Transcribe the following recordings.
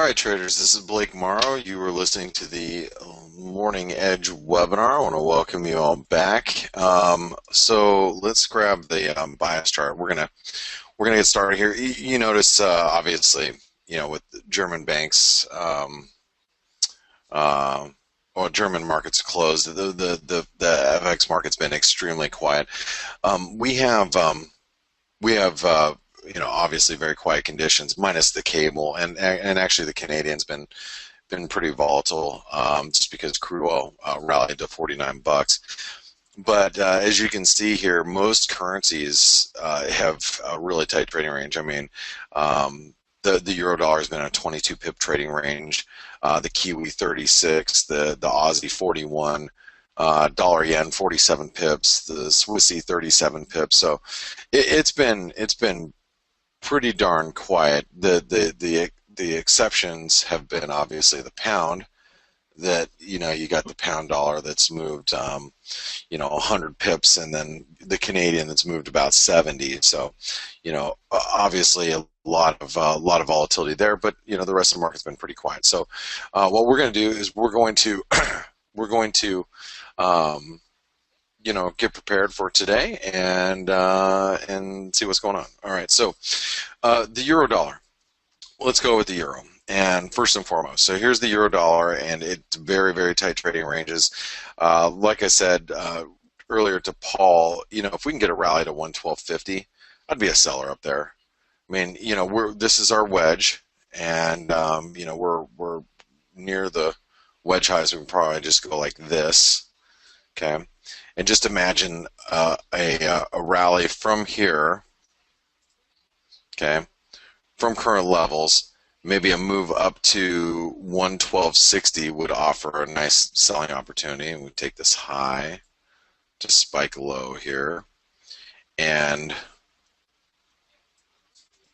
All right, traders, this is Blake Morrow. You were listening to the Morning Edge webinar. I want to welcome you all back. So let's grab the bias chart. We're gonna get started here. You notice, obviously, with the German banks, or German markets closed, the FX market's been extremely quiet. We have obviously very quiet conditions, minus the cable, and actually the Canadian's been pretty volatile, just because crude oil rallied to 49 bucks. But as you can see here, most currencies have a really tight trading range. I mean, the euro dollar has been a 22 pip trading range, the Kiwi 36, the Aussie 41. Dollar yen 47 pips, the Swissy 37 pips. So it's been pretty darn quiet. The exceptions have been obviously the pound. That you got the pound dollar that's moved 100 pips, and then the Canadian that's moved about 70. So obviously a lot of volatility there, but the rest of the market's been pretty quiet. So what we're going to do is we're going to get prepared for today and see what's going on. All right, so the euro dollar. Let's go with the euro. And first and foremost, so here's the euro dollar, and it's very, very tight trading ranges. Like I said earlier to Paul, if we can get a rally to 112.50, I'd be a seller up there. I mean, this is our wedge, and we're near the wedge highs. We can probably just go like this, okay? And just imagine a rally from here, okay, from current levels. Maybe a move up to 112.60 would offer a nice selling opportunity, and we take this high to spike low here. And I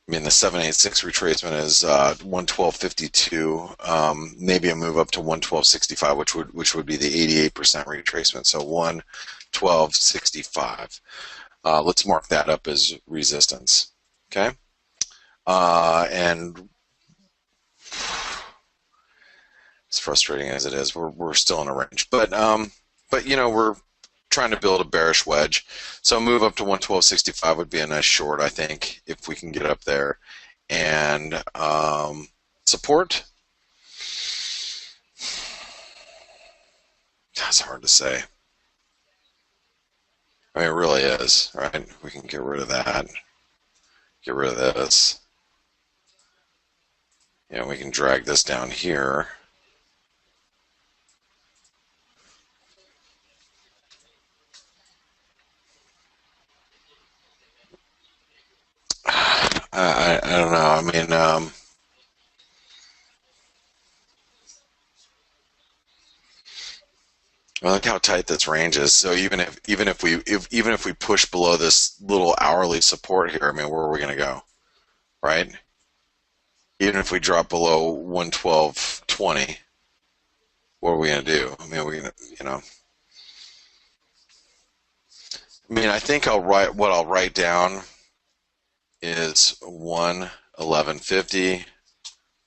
mean, the 786 retracement is 112.52. Maybe a move up to 112.65, which would be the 88% retracement. So 112.65. Let's mark that up as resistance. Okay, and as frustrating as it is, we're still in a range, but we're trying to build a bearish wedge. So a move up to 112.65 would be a nice short, I think, if we can get up there. And support, that's hard to say. I mean, it really is, right? We can get rid of that, get rid of this. We can drag this down here. I don't know. I mean, look how tight this range is. So even if we push below this little hourly support here, I mean, where are we going to go, right? Even if we drop below 112.20, what are we going to do? I mean, we're going to, I mean, I think what I'll write down is 111.50,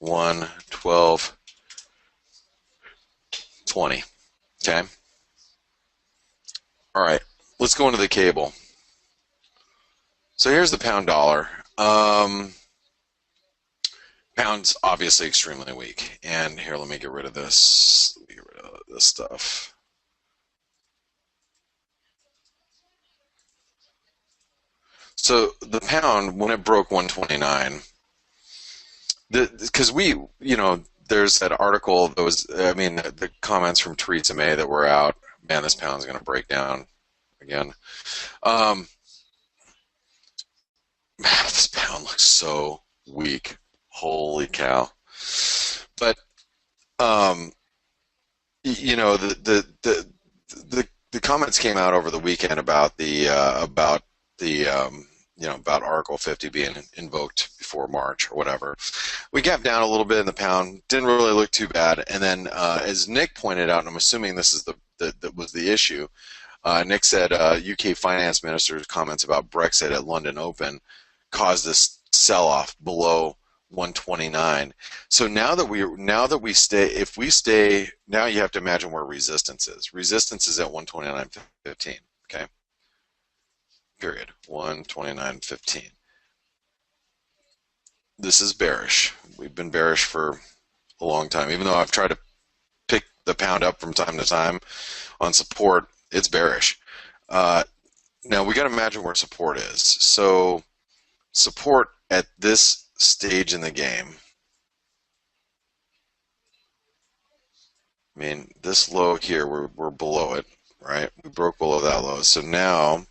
112.20. Okay. All right. Let's go into the cable. So here's the pound dollar. Pound's obviously extremely weak, and here, let me get rid of this. Let me get rid of this stuff. So the pound, when it broke 129, because there's that article, the comments from Theresa May that were out, man, this pound's going to break down again. This pound looks so weak. Holy cow. But the comments came out over the weekend about about Article 50 being invoked before March or whatever. We gapped down a little bit in the pound, didn't really look too bad, and then as Nick pointed out, and I'm assuming this is that was the issue, Nick said UK finance minister's comments about Brexit at London Open caused this sell-off below 129. So now that we stay, if we stay, now you have to imagine where resistance is. Resistance is at 129.15. Okay. Period. 129.15. This is bearish. We've been bearish for a long time. Even though I've tried to pick the pound up from time to time on support, it's bearish. Now we got to imagine where support is. So support at this stage in the game, I mean, this low here, we're below it, right? We broke below that low. So now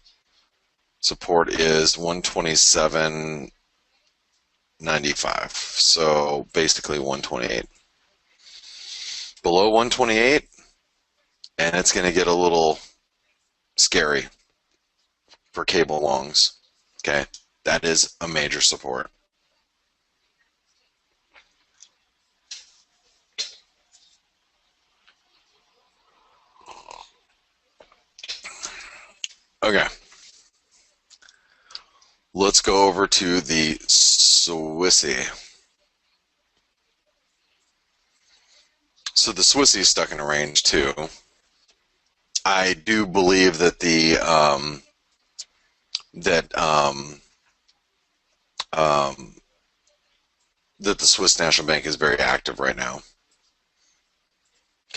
support is 127.95. So basically 128. Below 128, and it's going to get a little scary for cable longs. Okay, that is a major support. Okay, let's go over to the Swissy. So the Swissy is stuck in a range too. I do believe that that the Swiss National Bank is very active right now.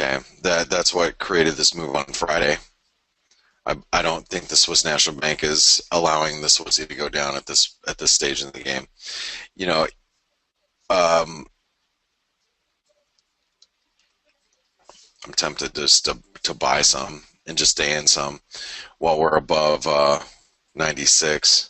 Okay, that's what created this move on Friday. I don't think the Swiss National Bank is allowing the Swissy to go down at this stage in the game. You know, I'm tempted just to buy some and just stay in some while we're above 96.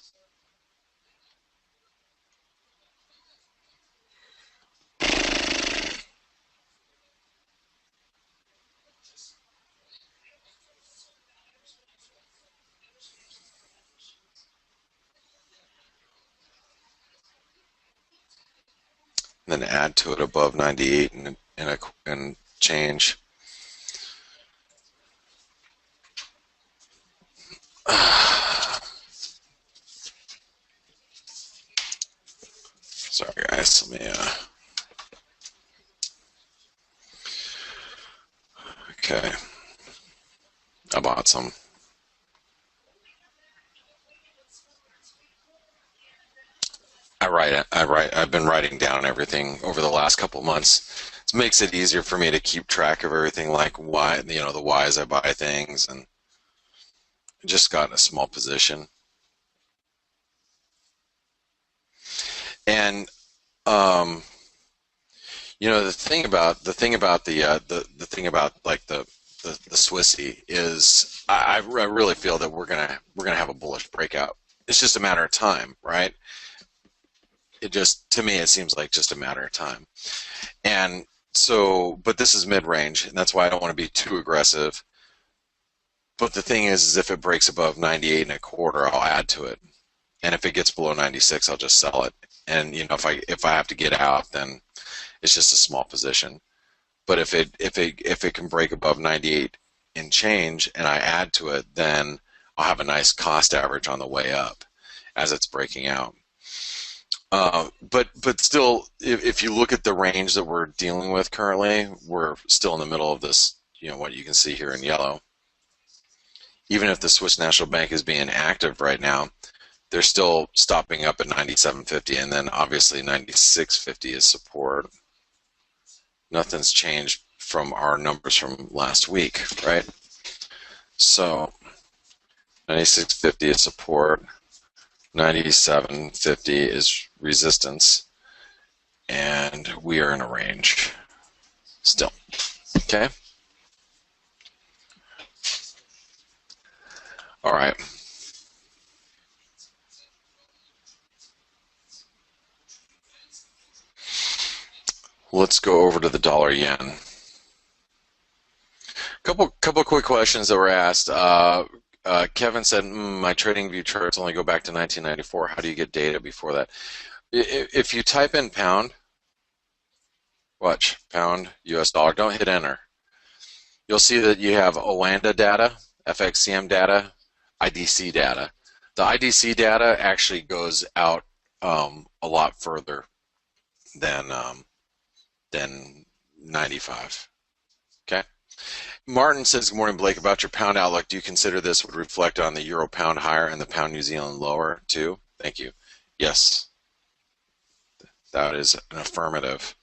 Then add to it above 98 and change. Sorry guys, let me okay. I bought some. I've been writing down everything over the last couple of months. It makes it easier for me to keep track of everything, like why, the whys I buy things, and just got in a small position. And the thing about the thing about like the Swissy is I really feel that we're gonna have a bullish breakout. It's just a matter of time, right? To me, it seems like just a matter of time. And so, but this is mid-range, and that's why I don't want to be too aggressive. But the thing is if it breaks above 98 and a quarter, I'll add to it. And if it gets below 96, I'll just sell it. And if I have to get out, then it's just a small position. But if it can break above 98 and change, and I add to it, then I'll have a nice cost average on the way up as it's breaking out. But still, if you look at the range that we're dealing with currently, we're still in the middle of this, what you can see here in yellow. Even if the Swiss National Bank is being active right now, they're still stopping up at 97.50, and then obviously 96.50 is support. Nothing's changed from our numbers from last week, right? So 96.50 is support. 97.50 is resistance, and we are in a range still. Okay. All right. Let's go over to the dollar yen. Couple quick questions that were asked. Kevin said, my trading view charts only go back to 1994. How do you get data before that? If you type in pound, watch, pound, US dollar, don't hit enter. You'll see that you have OANDA data, FXCM data, IDC data. The IDC data actually goes out a lot further. than 95. Okay. Martin says, good morning, Blake. About your pound outlook, do you consider this would reflect on the euro pound higher and the pound New Zealand lower too? Thank you. Yes, that is an affirmative.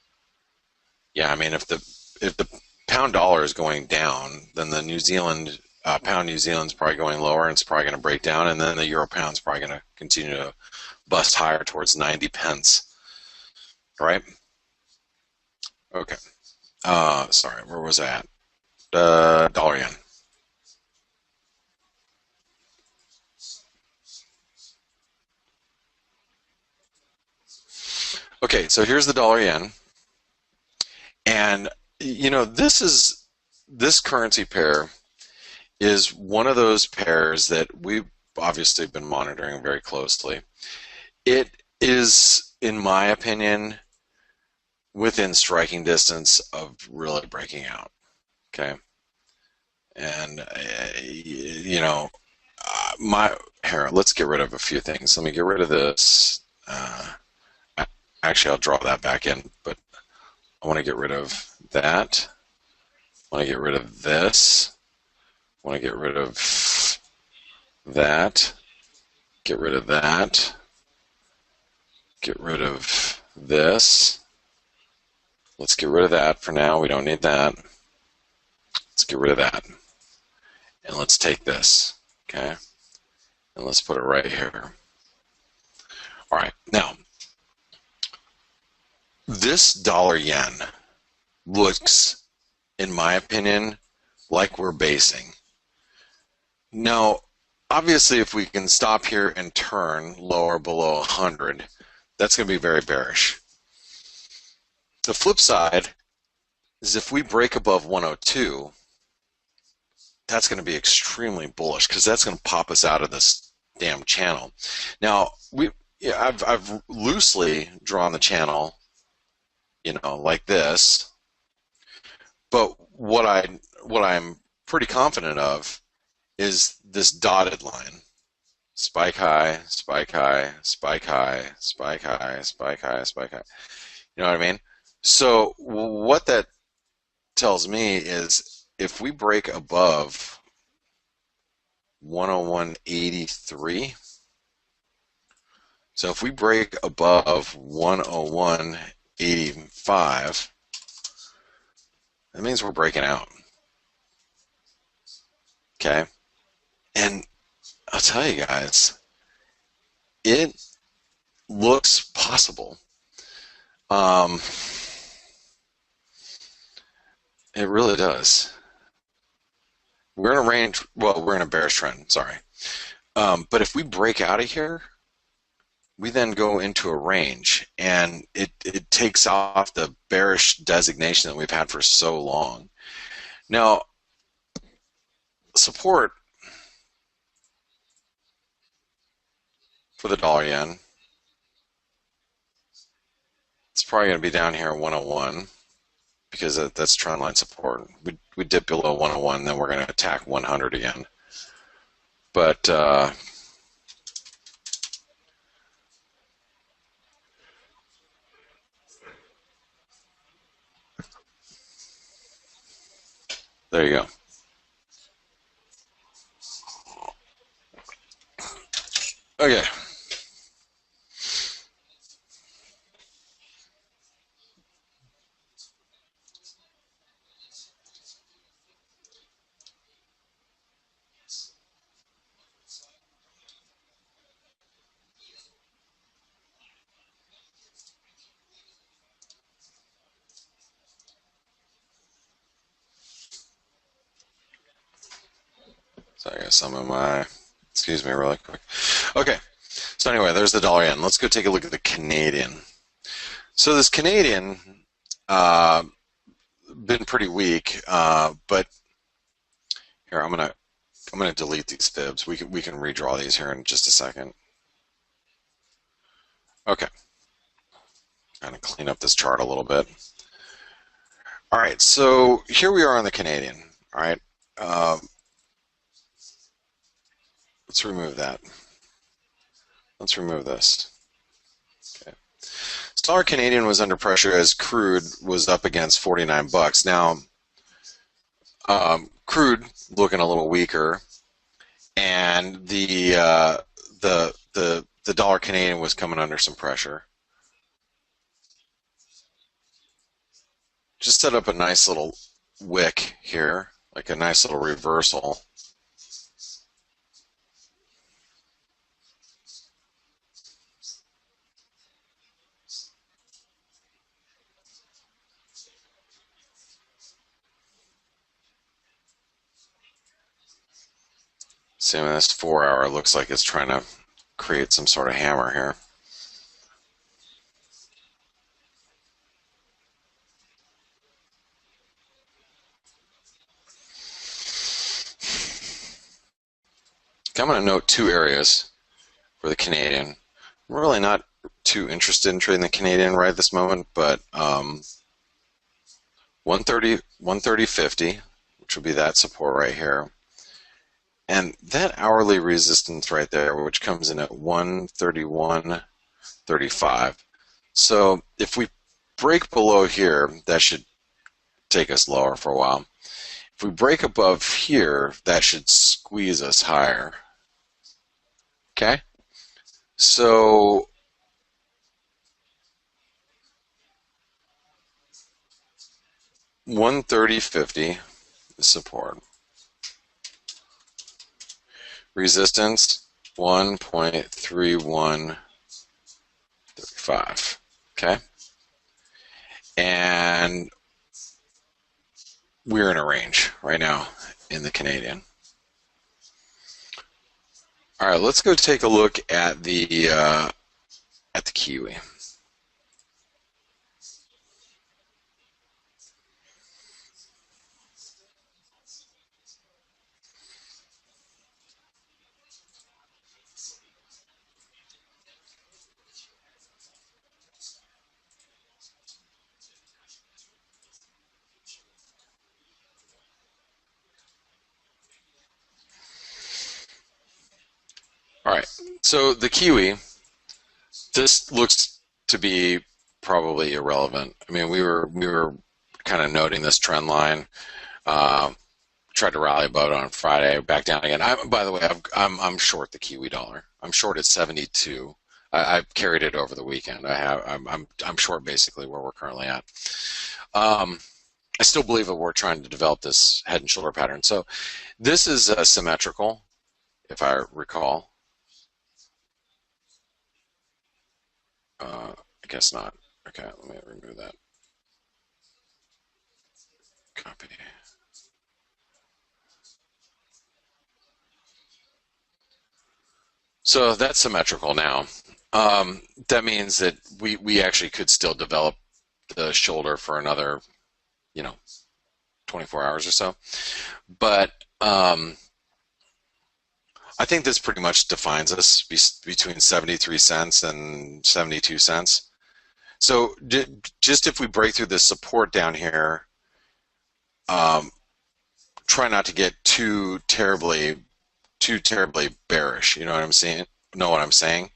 Yeah, I mean, if the pound dollar is going down, then the New Zealand pound New Zealand's probably going lower, and it's probably going to break down, and then the euro pound's probably going to continue to bust higher towards 90 pence. Right? Okay. Sorry, where was I at? Dollar yen. Okay, so here's the dollar yen, and this currency pair is one of those pairs that we've obviously been monitoring very closely. It is, in my opinion, within striking distance of really breaking out. Okay, and here, let's get rid of a few things. Let me get rid of this. Actually, I'll draw that back in, but I want to get rid of that. I want to get rid of this. I want to get rid of that. Get rid of that. Get rid of this. Let's get rid of that for now. We don't need that. Let's get rid of that. And let's take this, okay? And let's put it right here. All right, now, this dollar yen looks, in my opinion, like we're basing. Now, obviously, if we can stop here and turn lower below 100, that's going to be very bearish. The flip side is if we break above 102, that's going to be extremely bullish because that's going to pop us out of this damn channel. Now, I've loosely drawn the channel, like this. But what I'm pretty confident of is this dotted line. Spike high, spike high, spike high, spike high, spike high, spike high. You know what I mean? So what that tells me is if we break above 101.83, so if we break above 101.85, that means we're breaking out. Okay? And I'll tell you guys, it looks possible. It really does. We're in a range, well, we're in a bearish trend, sorry. But if we break out of here, we then go into a range, and it takes off the bearish designation that we've had for so long. Now, support for the dollar yen, it's probably going to be down here at 101 because that's trend line support. We dip below 101, then we're going to attack 100 again. But there you go. Okay. So I got some of my, excuse me really quick. Okay, so anyway, there's the dollar yen. Let's go take a look at the Canadian. So this Canadian, been pretty weak, but here I'm gonna delete these fibs. We can redraw these here in just a second. Okay, kind of clean up this chart a little bit. All right, so here we are on the Canadian. All right. Let's remove that. Let's remove this. Okay. Dollar Canadian was under pressure as crude was up against 49 bucks. Now, crude looking a little weaker, and the dollar Canadian was coming under some pressure. Just set up a nice little wick here, like a nice little reversal. See, this 4 hour looks like it's trying to create some sort of hammer here. I'm going to note two areas for the Canadian. I'm really not too interested in trading the Canadian right at this moment, but 130.50, which would be that support right here, and that hourly resistance right there, which comes in at 131.35. So if we break below here, that should take us lower for a while. If we break above here, that should squeeze us higher. Okay, so $130.50 is support. Resistance 1.3135. Okay, and we're in a range right now in the Canadian. All right, let's go take a look at the Kiwi. All right, so the Kiwi, this looks to be probably irrelevant. I mean, we were kind of noting this trend line. Tried to rally above it on Friday, back down again. By the way, I'm short the Kiwi dollar. I'm short at 72. I've carried it over the weekend. I'm short basically where we're currently at. I still believe that we're trying to develop this head and shoulder pattern. So this is symmetrical, if I recall. I guess not. Okay, let me remove that. Copy. So that's symmetrical now. That means that we actually could still develop the shoulder for another, 24 hours or so. But I think this pretty much defines us between 73 cents and 72 cents. So just if we break through this support down here, try not to get too terribly bearish. You know what I'm saying? Know what I'm saying?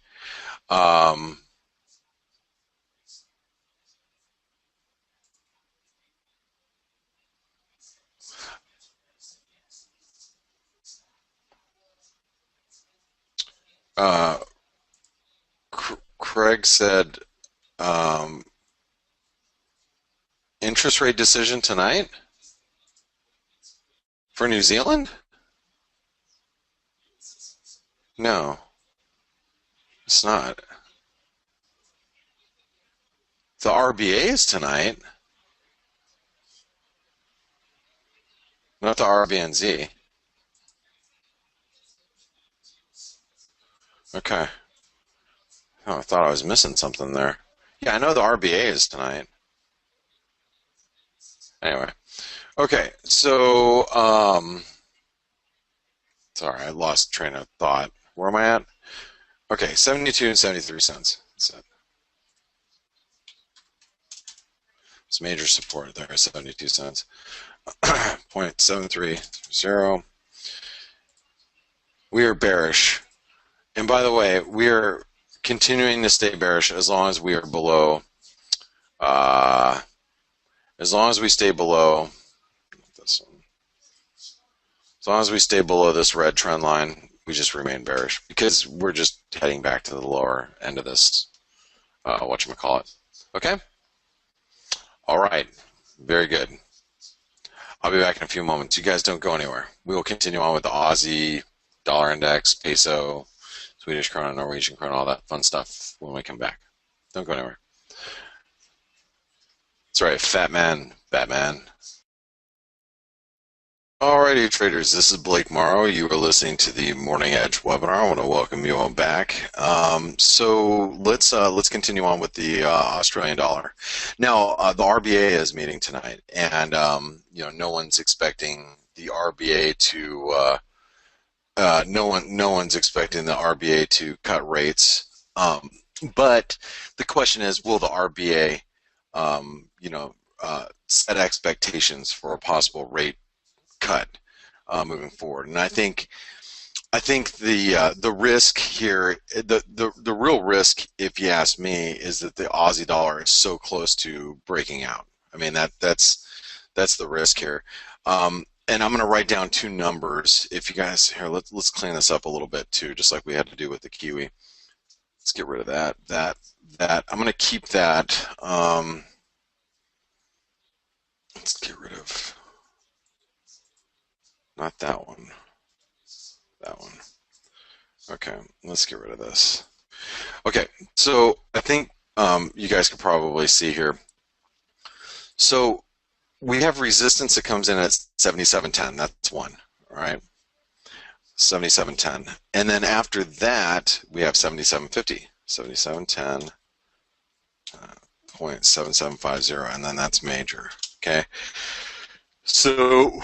Craig said, interest rate decision tonight for New Zealand? No, it's not. The RBA is tonight, not the RBNZ. Okay. Oh, I thought I was missing something there. Yeah, I know the RBA is tonight. Anyway. Okay, so, sorry, I lost train of thought. Where am I at? Okay, 72 and 73 cents. That's it. It's major support there, 72 cents. 0.730. We are bearish. And by the way, we are continuing to stay bearish as long as we are below Uh, as long as we stay below this one, as long as we stay below this red trend line, we just remain bearish because we're just heading back to the lower end of this, whatchamacallit. Okay? All right. Very good. I'll be back in a few moments. You guys don't go anywhere. We will continue on with the Aussie, dollar index, peso, Swedish krona, Norwegian krona, all that fun stuff when we come back. Don't go anywhere. That's right, fat man, Batman. Alrighty, traders, this is Blake Morrow. You are listening to the Morning Edge webinar. I want to welcome you all back. So let's continue on with the Australian dollar. Now, the RBA is meeting tonight, and no one's expecting the RBA to no one's expecting the RBA to cut rates. But the question is, will the RBA, set expectations for a possible rate cut moving forward? And I think the risk here, the real risk, if you ask me, is that the Aussie dollar is so close to breaking out. I mean, that's the risk here. And I'm going to write down two numbers. If you guys here, let's clean this up a little bit too, just like we had to do with the Kiwi. Let's get rid of that. I'm going to keep that. Let's get rid of. Not that one. That one. Okay, let's get rid of this. Okay, so I think you guys can probably see here. So we have resistance that comes in at 77.10. That's one, all right? 77.10. And then after that, we have 77.50. 77.10, 0.7750, and then that's major, okay? So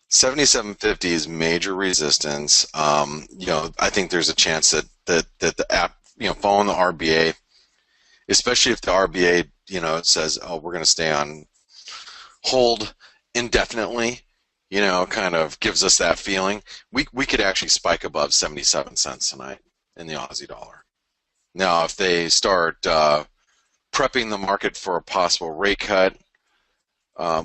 77.50 is major resistance. I think there's a chance that the app, following the RBA, especially if the RBA, says, oh, we're going to stay on hold indefinitely, kind of gives us that feeling. We could actually spike above 77 cents tonight in the Aussie dollar. Now, if they start prepping the market for a possible rate cut,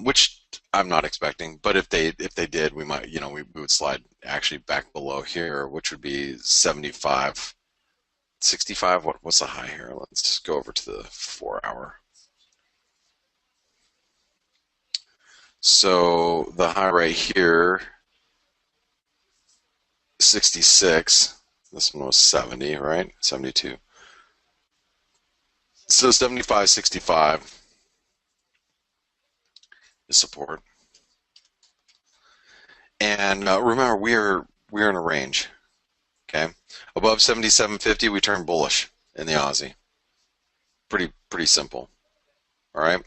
which I'm not expecting, but if they did, we might, we would slide actually back below here, which would be 75, 65. What's the high here? Let's go over to the 4-hour. So the high right here, 66. This one was 70, right? 72. So 75, 65 is support. And remember, we're in a range. Okay, above 77.50, we turn bullish in the Aussie. Pretty simple. All right.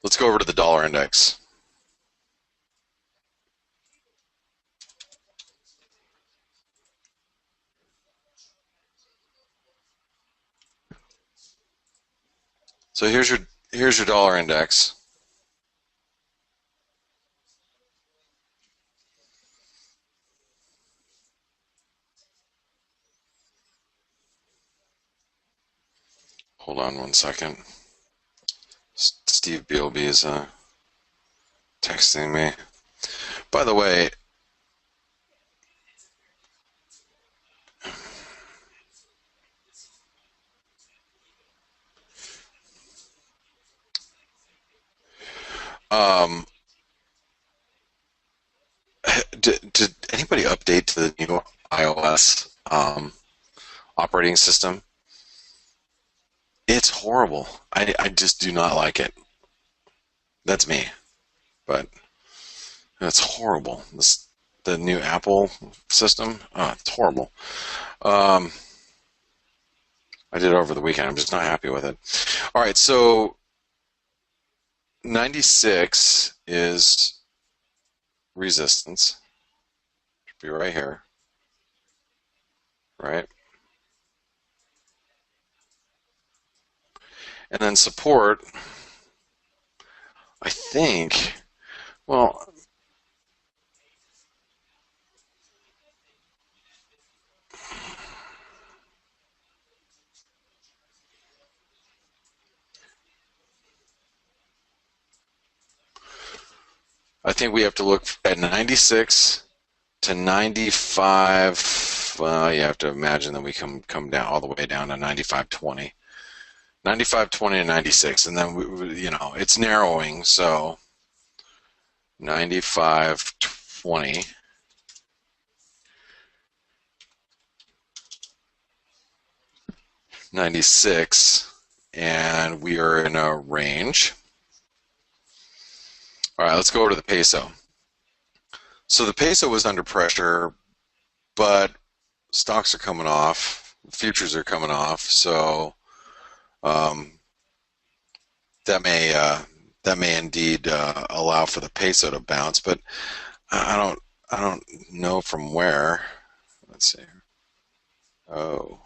Let's go over to the dollar index. So here's your dollar index. Hold on one second. Steve Bealby is texting me. By the way, did anybody update to the new iOS operating system? It's horrible. I just do not like it. That's me, but it's horrible. The new Apple system, it's horrible. I did it over the weekend. I'm just not happy with it. All right, so 96 is resistance. Should be right here, right? And then support, I think, well, think we have to look at 96 to 95. Well, you have to imagine that we come down all the way down to 95.20. 95.20 to 96, and then it's narrowing, so 95.20. 96, and we are in a range. All right, let's go over to the peso. So the peso was under pressure, but stocks are coming off, futures are coming off, so that may indeed allow for the peso to bounce, but I don't know from where. Let's see. Oh.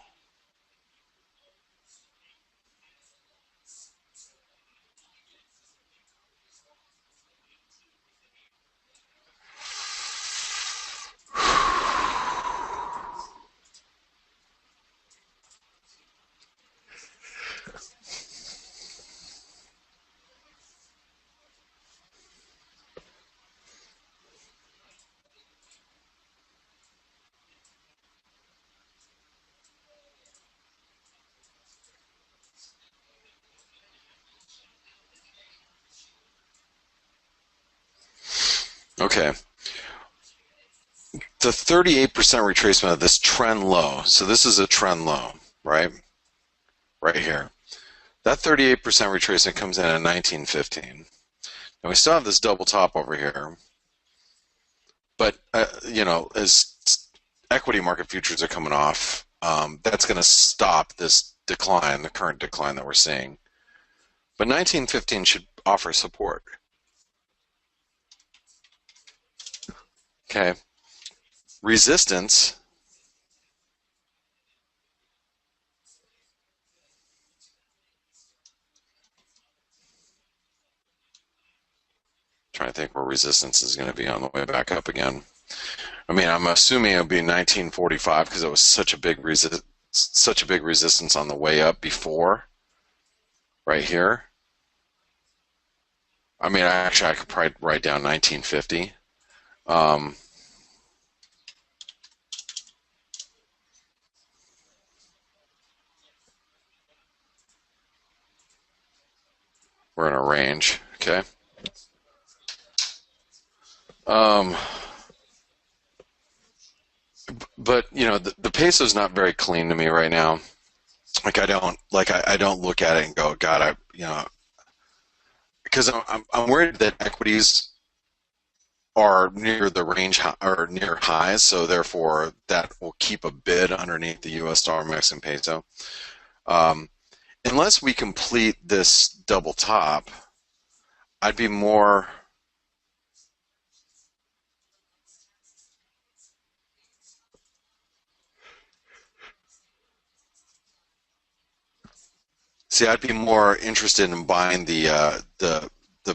Okay. The 38% retracement of this trend low. So this is a trend low, right? Right here. That 38% retracement comes in at 1915. And we still have this double top over here. But, as equity market futures are coming off, that's going to stop this decline, the current decline that we're seeing. But 1915 should offer support. Okay. Resistance. Trying to think where resistance is going to be on the way back up again. I mean, I'm assuming it'll be 1945 because it was such a big resistance on the way up before, right here. I mean, I could probably write down 1950. We're in a range, okay? But the peso's not very clean to me right now. Like I don't look at it and go, God, because I'm worried that equities are near the range or near highs, so therefore that will keep a bid underneath the U.S. dollar, Mexican peso. Unless we complete this double top, I'd be more. See, I'd be more interested in buying the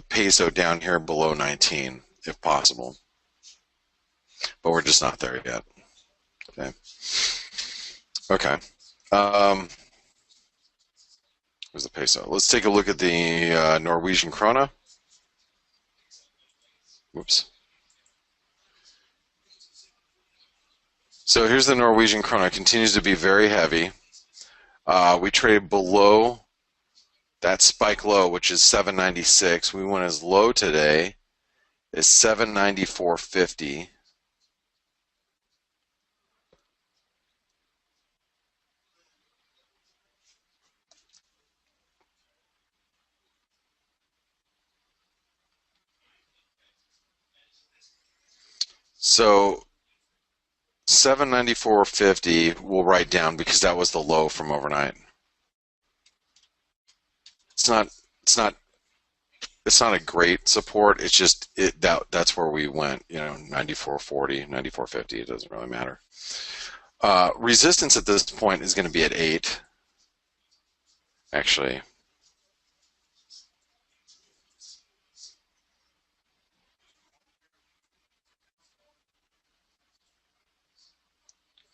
peso down here below 19, if possible. But we're just not there yet. Okay. Okay. Where's the peso? Let's take a look at the Norwegian krona. Whoops. So here's the Norwegian krona. Continues to be very heavy. We traded below that spike low, which is 796. We went as low today as 794.50. So 794.50 we'll write down because that was the low from overnight. It's not a great support. It's just that's where we went. 94.40, 94.50. It doesn't really matter. Resistance at this point is going to be at 8. Actually,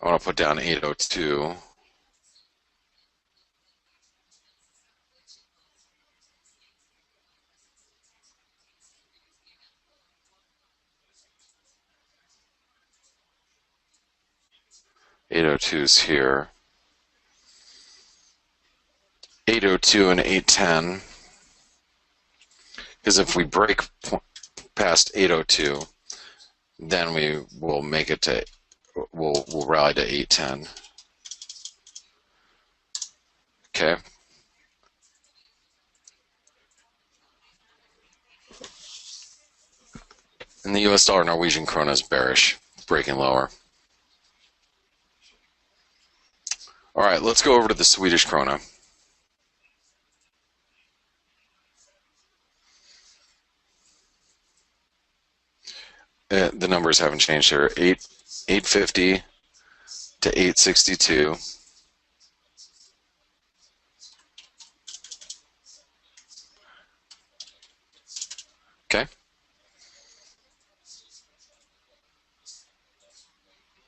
I want to put down 802. 802 is here. 802 and 810. Because if we break past 802, then we will make it to, we'll rally to 810. Okay. And the US dollar Norwegian krona is bearish, breaking lower. All right, let's go over to the Swedish krona. The numbers haven't changed here. 850 to 862. Okay.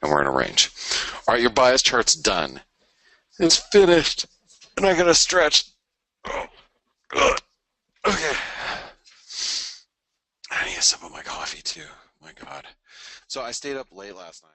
And we're in a range. All right, your bias chart's done. It's finished. And I gotta stretch. Okay. I need a sip of my coffee too. My God. So I stayed up late last night.